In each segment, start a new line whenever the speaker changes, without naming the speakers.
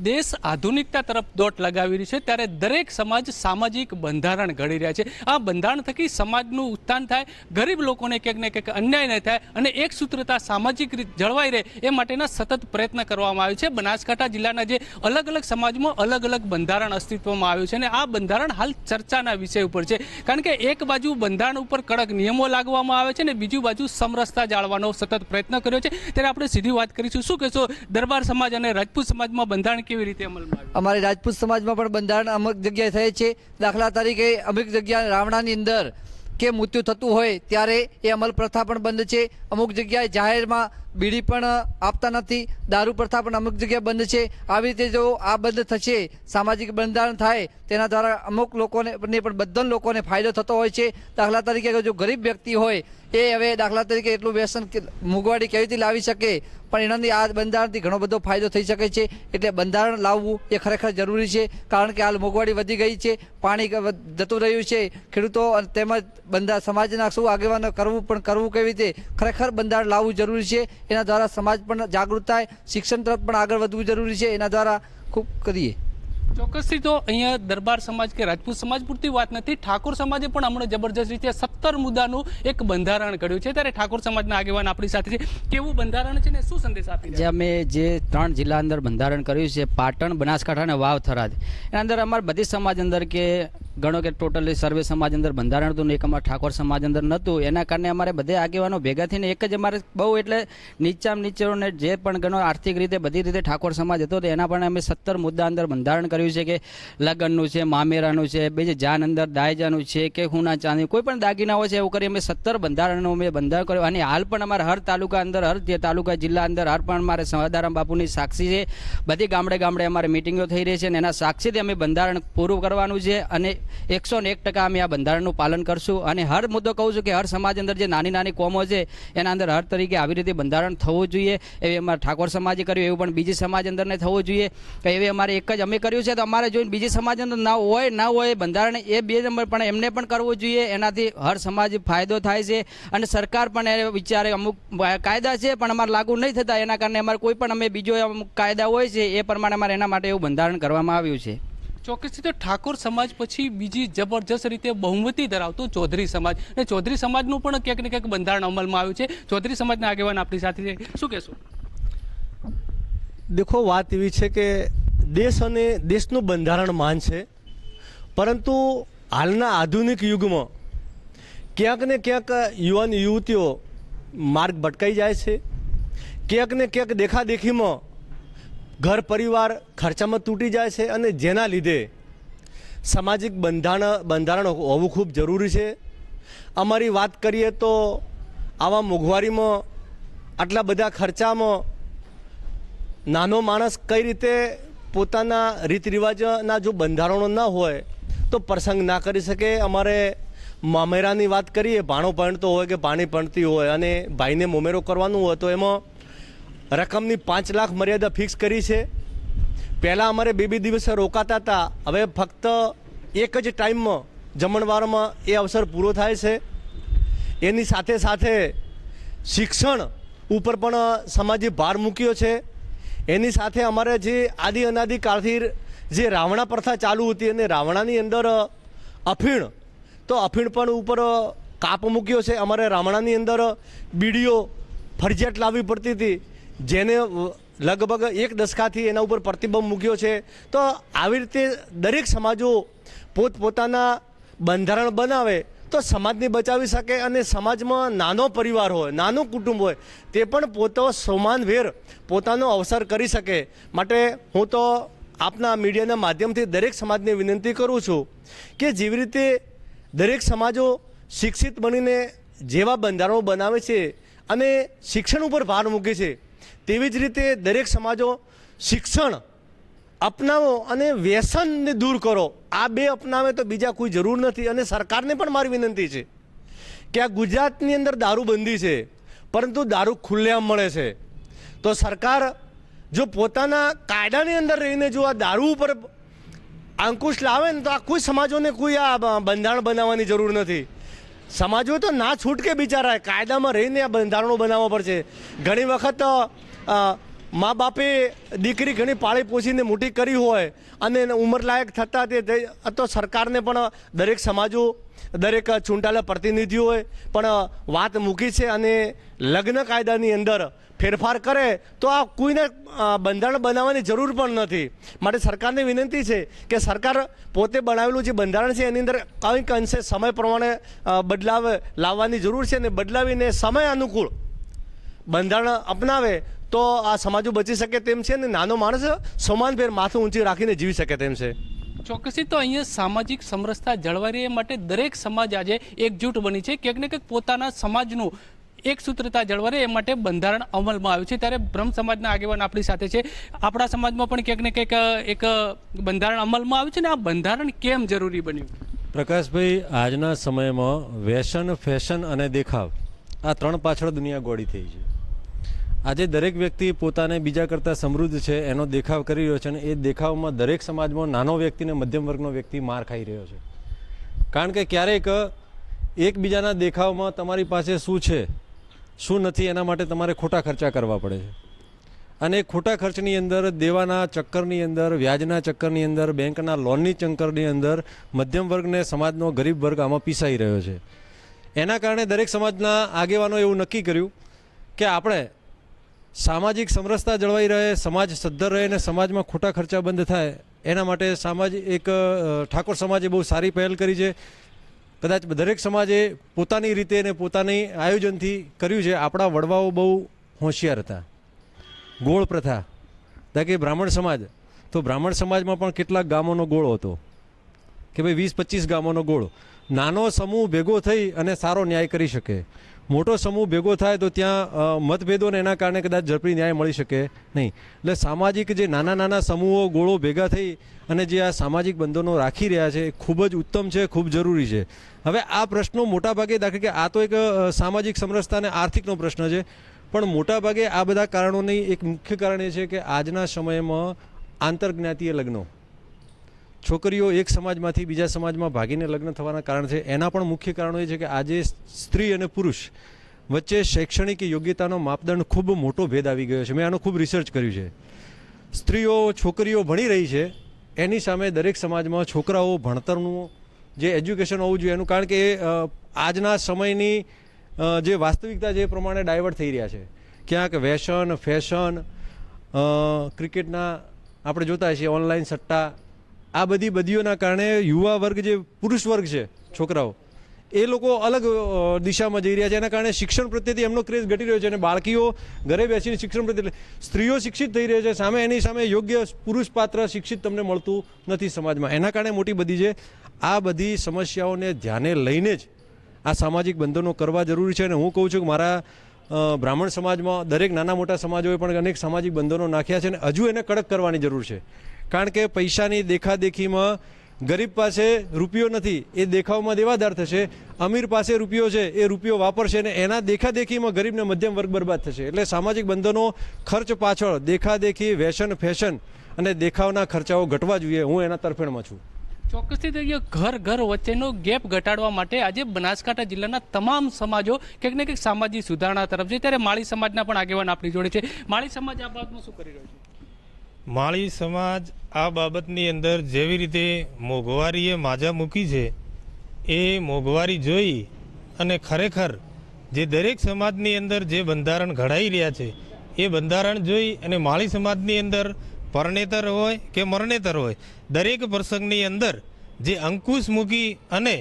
દેશ આધુનિકતા તરફ દોટ લગાવી રહ્યું છે ત્યારે દરેક સમાજ સામાજિક બંધારણ ઘડી રહ્યા છે। આ બંધારણ થકી સમાજનું ઉત્થાન થાય, ગરીબ લોકોને ક્યાંક ને ક્યાંક અન્યાય ન થાય અને એક સૂત્રતા સામાજિક રીત જળવાઈ રહે એ માટેના સતત પ્રયત્ન કરવામાં આવે છે। બનાસકાંઠા જિલ્લાના જે અલગ અલગ સમાજમાં અલગ અલગ બંધારણ અસ્તિત્વમાં આવ્યું છે અને આ બંધારણ હાલ ચર્ચાના વિષય ઉપર છે, કારણ કે એક બાજુ બંધારણ ઉપર કડક નિયમો લાગવામાં આવે છે અને બીજી બાજુ સમરસતા જાળવવાનો સતત પ્રયત્ન કર્યો છે। ત્યારે આપણે સીધી વાત કરીશું, શું કહેશો દરબાર સમાજ અને રાજપૂત સમાજમાં બંધારણ કેવી રીતે અમલમાં આવ્યું?
અમારી રાજપૂત સમાજમાં પણ બંધારણ અમુક જગ્યાએ થાય છે। દાખલા તરીકે અમુક જગ્યા રાવણાની અંદર કે મૃત્યુ થતું હોય ત્યારે એ અમલ પ્રથા પણ બંધ છે। અમુક જગ્યાએ જાહેરમાં બીડી પણ આપતા નથી, દારૂ પ્રથા પણ અમુક જગ્યાએ બંધ છે। આવી રીતે જો આ બંધ થશે, સામાજિક બંધારણ થાય તેના દ્વારા અમુક લોકોને પણ બધા લોકોને ફાયદો થતો હોય છે। દાખલા તરીકે જો ગરીબ વ્યક્તિ હોય એ હવે દાખલા તરીકે એટલું વ્યસન મોંઘવારી કેવી રીતે લાવી શકે, પણ એનાથી આ બંધારણથી ઘણો બધો ફાયદો થઈ શકે છે। એટલે બંધારણ લાવવું એ ખરેખર જરૂરી છે, કારણ કે હાલ મોંઘવારી વધી ગઈ છે, પાણી જતું રહ્યું છે, ખેડૂતો તેમજ સમાજના શું આગેવાનો કરવું કેવી રીતે, ખરેખર બંધારણ લાવવું જરૂરી છે। એના દ્વારા સમાજ પણ જાગૃત થાય, શિક્ષણ તરફ પણ આગળ વધવું જરૂરી છે। એના દ્વારા ખૂબ કરીએ।
ચોક્કસથી તો અહીંયા દરબાર સમાજ કે રાજપૂત સમાજ પૂરતી વાત નથી, ઠાકોર સમાજે પણ હમણાં જબરજસ્ત રીતે 17 મુદ્દાનું એક બંધારણ ઘડ્યું છે। ત્યારે ઠાકોર સમાજના આગેવાન આપણી સાથે છે, કેવું બંધારણ છે ને શું સંદેશ આપી
જે અમે જે 3 જિલ્લા અંદર બંધારણ કર્યું છે, પાટણ, બનાસકાંઠા અને વાવ, થરાદ, એના અંદર અમારા બધી સમાજ અંદર કે ગણો કે ટોટલી સર્વે સમાજ અંદર બંધારણ હતું ને એક અમારા ઠાકોર સમાજ અંદર નહોતું। એના કારણે અમારે બધે આગેવાનો ભેગા થઈને એક જ અમારે બહુ એટલે નીચામાં નીચેને જે પણ ગણો આર્થિક રીતે બધી રીતે ઠાકોર સમાજ હતો એના પણ અમે 17 મુદ્દા અંદર બંધારણ કર્યું છે કે લગ્નનું છે, મામેરાનું છે, બીજે જાન અંદર દાયજાનું છે કે ખૂના ચાંદી કોઈ પણ દાગીના હોય છે, એવું કરી અમે 17 બંધારણનું અમે બંધારણ કર્યું। અને હાલ પણ અમારા હર તાલુકા અંદર હર જે તાલુકા જિલ્લા અંદર હર પણ અમારે સવાદારામ બાપુની સાક્ષી છે, બધી ગામડે ગામડે અમારે મિટિંગો થઈ રહી છે અને એના સાક્ષીથી અમે બંધારણ પૂરું કરવાનું છે અને 101% અમે આ બંધારણનું પાલન કરશું। અને હર મુદ્દો કહું છું કે હર સમાજ અંદર જે નાની નાની કોમો છે એના અંદર હર તરીકે આવી રીતે બંધારણ થવું જોઈએ, એવી અમારા ઠાકોર સમાજે કર્યું, એવું પણ બીજી સમાજ અંદરને થવું જોઈએ કે એવી અમારે એક જ અમે કર્યું છે। તો અમારે જોઈને બીજી સમાજ અંદર ના હોય બંધારણ એ 2 નંબર પણ એમને પણ કરવું જોઈએ, એનાથી હર સમાજ ફાયદો થાય છે। અને સરકાર પણ એ વિચારે અમુક કાયદા છે પણ અમારે લાગુ નહીં થતા, એના કારણે અમારે કોઈ પણ અમે બીજો અમુક કાયદા હોય છે એ પ્રમાણે અમારે એના માટે એવું બંધારણ કરવામાં આવ્યું છે।
ચોક્કસથી તો ઠાકોર સમાજ પછી બીજી જબરજસ્ત રીતે બહુમતી ધરાવતો ચૌધરી સમાજ, અને ચૌધરી સમાજનું પણ ક્યાંક ને ક્યાંક બંધારણ અમલમાં આવ્યું છે। ચૌધરી સમાજના આગેવાન આપણી સાથે છે, શું કહેશો?
દેખો, વાત એવી છે કે દેશ અને દેશનું બંધારણ માન છે, પરંતુ હાલના આધુનિક યુગમાં ક્યાંક ને ક્યાંક યુવાન યુવતીઓ માર્ગ ભટકાઈ જાય છે, ક્યાંક ને ક્યાંક દેખાદેખીમાં ઘર પરિવાર ખર્ચામાં તૂટી જાય છે અને જેના લીધે સામાજિક બંધારણ હોવું ખૂબ જરૂરી છે। અમારી વાત કરીએ તો આવા મોંઘવારીમાં આટલા બધા ખર્ચામાં નાનો માણસ કઈ રીતે પોતાના રીત રિવાજના જો બંધારણો ન હોય તો પ્રસંગ ના કરી શકે। અમારે મામેરાની વાત કરીએ, ભાણો પરણતો હોય કે ભાણી પરણતી હોય અને ભાઈને મોમેરો કરવાનું હોય તો એમાં રકમની 5 લાખ મર્યાદા ફિક્સ કરી છે। પહેલાં અમારે 2 દિવસે રોકાતા હતા, હવે ફક્ત એક જ ટાઈમમાં જમણવારમાં એ અવસર પૂરો થાય છે। એની સાથે સાથે શિક્ષણ ઉપર પણ સમાજે ભાર મૂક્યો છે। એની સાથે અમારે જે આદિ અનાદિકાળથી જે રાવણા પ્રથા ચાલુ હતી અને રાવણાની અંદર અફીણ પણ ઉપર કાપ મૂક્યો છે। અમારે રાવણાની અંદર બીડીઓ ફરજિયાત લાવવી પડતી હતી, જેને લગભગ 1 દશકાથી એના ઉપર પ્રતિબંધ મૂક્યો છે। તો આવી રીતે દરેક સમાજો પોતપોતાના બંધારણ બનાવે તો સમાજને બચાવી શકે અને સમાજમાં નાનો પરિવાર હોય, નાનું કુટુંબ હોય, તે પણ સમાનભેર પોતાનો અવસર કરી શકે। માટે હું તો આપના મીડિયાના માધ્યમથી દરેક સમાજને વિનંતી કરું છું કે જેવી રીતે દરેક સમાજો શિક્ષિત બનીને જેવા બંધારણો બનાવે છે અને શિક્ષણ ઉપર ભાર મૂકે છે, તેવી જ રીતે દરેક સમાજો શિક્ષણ અપનાવો અને વ્યસનને દૂર કરો। આ 2 અપનાવે તો બીજા કોઈ જરૂર નથી। અને સરકારને પણ મારી વિનંતી છે કે આ ગુજરાતની અંદર દારૂબંધી છે, પરંતુ દારૂ ખુલ્લેઆમ મળે છે, તો સરકાર જો પોતાના કાયદાની અંદર રહીને જો આ દારૂ ઉપર અંકુશ લાવે ને તો આ કોઈ સમાજોને કોઈ આ બંધારણ બનાવવાની જરૂર નથી। સમાજો તો ના છૂટકે બિચારા કાયદામાં રહીને આ બંધારણો બનાવવા પડશે। ઘણી વખત મા બાપે દીકરી ઘણી પાળી પોષીને મોટી કરી હોય અને એને ઉંમરલાયક થતાં તે તો સરકારને પણ દરેક સમાજો દરેક ચૂંટાયેલા પ્રતિનિધિઓએ પણ વાત મૂકી છે અને લગ્ન કાયદાની અંદર ફેરફાર કરે તો આ કોઈને બંધારણ બનાવવાની જરૂર પણ નથી. માટે સરકારને વિનંતી છે કે સરકાર પોતે બનાવેલું જે બંધારણ છે એની અંદર કંઈક અંશે સમય પ્રમાણે બદલાવ લાવવાની જરૂર છે અને બદલાવીને સમય અનુકૂળ બંધારણ અપનાવે તો આ સમાજો બચી શકે તેમ છે અને નાનો માણસ સમાનભેર માથું ઊંચી રાખીને જીવી શકે તેમ છે.
ચોક્કસથી તો અહીંયા સામાજિક સમરસતા જળવાઈ રહે માટે દરેક સમાજ આજે એકજૂટ બની છે. ક્યાંક ને ક્યાંક પોતાના સમાજનું એક સૂત્રતા જળવાઈ રહે એ માટે બંધારણ અમલમાં આવ્યું છે. ત્યારે બ્રહ્મ સમાજના આગેવાન આપણી સાથે છે. આપણા સમાજમાં પણ ક્યાંક ને ક્યાંક એક બંધારણ અમલમાં આવ્યું છે ને આ બંધારણ કેમ જરૂરી બન્યું?
પ્રકાશભાઈ, આજના સમયમાં વ્યસન, ફેશન અને દેખાવ આ ત્રણ પાછળ દુનિયા ગોળી થઈ છે. આજે દરેક વ્યક્તિ પોતાને બીજા કરતાં સમૃદ્ધ છે એનો દેખાવ કરી રહ્યો છે અને એ દેખાવમાં દરેક સમાજમાં નાનો વ્યક્તિ ને મધ્યમ વર્ગનો વ્યક્તિ માર ખાઈ રહ્યો છે. કારણ કે ક્યારેક એકબીજાના દેખાવમાં તમારી પાસે શું છે શું નથી એના માટે તમારે ખોટા ખર્ચા કરવા પડે છે અને ખોટા ખર્ચની અંદર, દેવાના ચક્કરની અંદર, વ્યાજના ચક્કરની અંદર, બેંકના લોનની ચક્કરની અંદર મધ્યમ વર્ગને, સમાજનો ગરીબ વર્ગ આમાં પીસાઈ રહ્યો છે. એના કારણે દરેક સમાજના આગેવાનો એવું નક્કી કર્યું કે આપણે સામાજિક સમરસતા જળવાઈ રહે, સમાજ સદ્ધર રહે અને સમાજમાં ખોટા ખર્ચા બંધ થાય એના માટે ઠાકોર સમાજે બહુ સારી પહેલ કરી છે. કદાચ દરેક સમાજે પોતાની રીતે અને પોતાની આયોજનથી કર્યું છે. આપણા વડવાઓ બહુ હોશિયાર હતા. ગોળ પ્રથા, કે બ્રાહ્મણ સમાજ, તો બ્રાહ્મણ સમાજમાં પણ કેટલાક ગામોનો ગોળ હતો કે ભાઈ 20-25 ગામોનો ગોળ. નાનો સમૂહ ભેગો થઈ અને સારો ન્યાય કરી શકે. મોટો સમૂહ ભેગો થાય તો ત્યાં મતભેદોને એના કારણે કદાચ ઝડપી ન્યાય મળી શકે નહીં. એટલે સામાજિક જે નાના નાના સમૂહો, ગોળો ભેગા થઈ અને જે આ સામાજિક બંધનો રાખી રહ્યા છે એ ખૂબ જ ઉત્તમ છે, ખૂબ જરૂરી છે. હવે આ પ્રશ્નો મોટાભાગે, દાખલા કે આ તો એક સામાજિક સમરસતા અને આર્થિકનો પ્રશ્ન છે, પણ મોટાભાગે આ બધા કારણોની એક મુખ્ય કારણ એ છે કે આજના સમયમાં આંતરજ્ઞાતીય લગ્નો, છોકરીઓ એક સમાજમાંથી બીજા સમાજમાં ભાગીને લગ્ન થવાના કારણ છે. એના પણ મુખ્ય કારણો એ છે કે આજે સ્ત્રી અને પુરુષ વચ્ચે શૈક્ષણિક યોગ્યતાનો માપદંડ ખૂબ મોટો ભેદ આવી ગયો છે. મેં આનો ખૂબ રિસર્ચ કર્યું છે. સ્ત્રીઓ, છોકરીઓ ભણી રહી છે, એની સામે દરેક સમાજમાં છોકરાઓ ભણતરનું જે એજ્યુકેશન હોવું જોઈએ એનું, કારણ કે આજના સમયની જે વાસ્તવિકતા જે પ્રમાણે ડાયવર્ટ થઈ રહ્યા છે. ક્યાંક વ્યસન, ફેશન, ક્રિકેટના આપણે જોતા છીએ ઓનલાઈન સટ્ટા, આ બધી બદીઓના કારણે યુવા વર્ગ, જે પુરુષ વર્ગ છે, છોકરાઓ, એ લોકો અલગ દિશામાં જઈ રહ્યા છે. એના કારણે શિક્ષણ પ્રત્યેથી એમનો ક્રેઝ ઘટી રહ્યો છે અને બાળકીઓ ઘરે બેસીને શિક્ષણ પ્રત્યે, સ્ત્રીઓ શિક્ષિત થઈ રહી છે, સામે એની સામે યોગ્ય પુરુષ પાત્ર શિક્ષિત તમને મળતું નથી સમાજમાં. એના કારણે મોટી બધી છે. આ બધી સમસ્યાઓને ધ્યાને લઈને જ આ સામાજિક બંધનો કરવા જરૂરી છે. અને હું કહું છું કે મારા બ્રાહ્મણ સમાજમાં દરેક નાના મોટા સમાજોએ પણ અનેક સામાજિક બંધનો નાખ્યા છે અને હજુ એને કડક કરવાની જરૂર છે. કારણ કે પૈસાની દેખાદેખીમાં ગરીબ પાસે રૂપિયો નથી, એ દેખાવમાં દેવાદાર થશે. અમીર પાસે રૂપિયો છે, એ રૂપિયો વાપરશે અને એના દેખાદેખીમાં ગરીબને મધ્યમ વર્ગ બરબાદ થશે. એટલે સામાજિક બંધનો ખર્ચ પાછળ દેખાદેખી, વ્યસન, ફેશન અને દેખાવના ખર્ચાઓ ઘટવા જોઈએ. હું એના તરફેણમાં છું.
ચોક્કસથી તો ઘર ઘર વચ્ચેનો ગેપ ઘટાડવા માટે આજે બનાસકાંઠા જિલ્લાના તમામ સમાજો ક્યાંક ને ક્યાંક સામાજિક સુધારણા તરફ છે. ત્યારે માળી સમાજના પણ આગેવાન આપણી જોડે છે. માળી સમાજ આ બાબતમાં શું કરી રહ્યો છે?
માળી સમાજ આ બાબતની અંદર જેવી રીતે મોંઘવારીએ માજા મૂકી છે એ મોંઘવારી જોઈ અને ખરેખર જે દરેક સમાજની અંદર જે બંધારણ ઘડાઈ રહ્યા છે એ બંધારણ જોઈ અને માળી સમાજની અંદર પરણેતર હોય કે મરણેતર હોય, દરેક પ્રસંગની અંદર જે અંકુશ મૂકી અને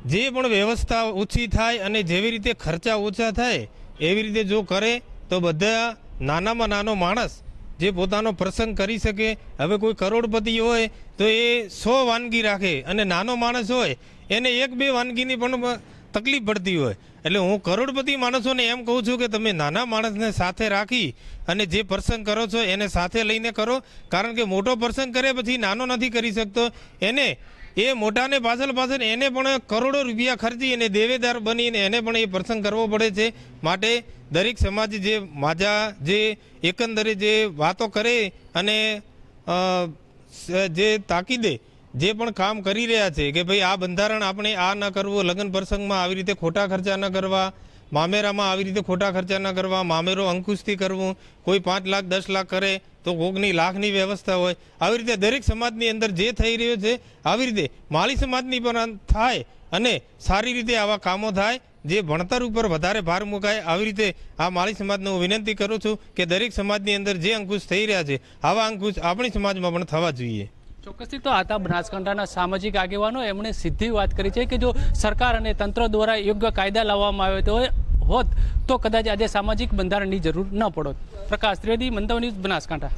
જે પણ વ્યવસ્થા ઓછી થાય અને જેવી રીતે ખર્ચા ઓછા થાય એવી રીતે જો કરે તો બધા નાનામાં નાનો માણસ જે પોતાનો પ્રસંગ કરી શકે. હવે કોઈ કરોડપતિ હોય તો એ 100 વાનગી રાખે અને નાનો માણસ હોય એને 1-2 વાનગીની પણ તકલીફ પડતી હોય. એટલે હું કરોડપતિ માણસોને એમ કહું છું કે તમે નાના માણસને સાથે રાખી અને જે પ્રસંગ કરો છો એને સાથે લઈને કરો. કારણ કે મોટો પ્રસંગ કરે પછી નાનો નથી કરી શકતો. એને એ મોટાને પાછળ એને પણ કરોડો રૂપિયા ખર્ચી અને દેવેદાર બનીને એને પણ એ પ્રસંગ કરવો પડે છે. માટે દરેક સમાજ જે માજા જે એકંદરે જે વાતો કરે અને જે તાકીદે જે પણ કામ કરી રહ્યા છે કે ભાઈ આ બંધારણ આપણે આ ન કરવું, લગ્ન પ્રસંગમાં આવી રીતે ખોટા ખર્ચા ન કરવા, મામેરામાં આવી રીતે ખોટા ખર્ચા ન કરવા, મામેરો અંકુશથી કરવું, કોઈ 5 લાખ 10 લાખ કરે તો કોકની લાખની વ્યવસ્થા હોય. આવી રીતે દરેક સમાજની અંદર જે થઈ રહ્યો છે આવી રીતે માળી સમાજની પણ થાય અને સારી રીતે આવા કામો થાય, જે ભણતર ઉપર વધારે ભાર મુકાય. આવી રીતે આ માળી સમાજને હું વિનંતી કરું છું કે દરેક સમાજની અંદર જે અંકુશ થઈ રહ્યા છે આવા અંકુશ આપણી સમાજમાં પણ થવા જોઈએ.
ચોક્કસથી તો હતા બનાસકાંઠાના સામાજિક આગેવાનો. એમણે સીધી વાત કરી છે કે જો સરકાર અને તંત્ર દ્વારા યોગ્ય કાયદા લાવવામાં આવે હોત તો કદાચ આજે સામાજિક બંધારણની જરૂર ન પડત. પ્રકાશ ત્રિવેદી, મંતવ ન્યૂઝ, બનાસકાંઠા.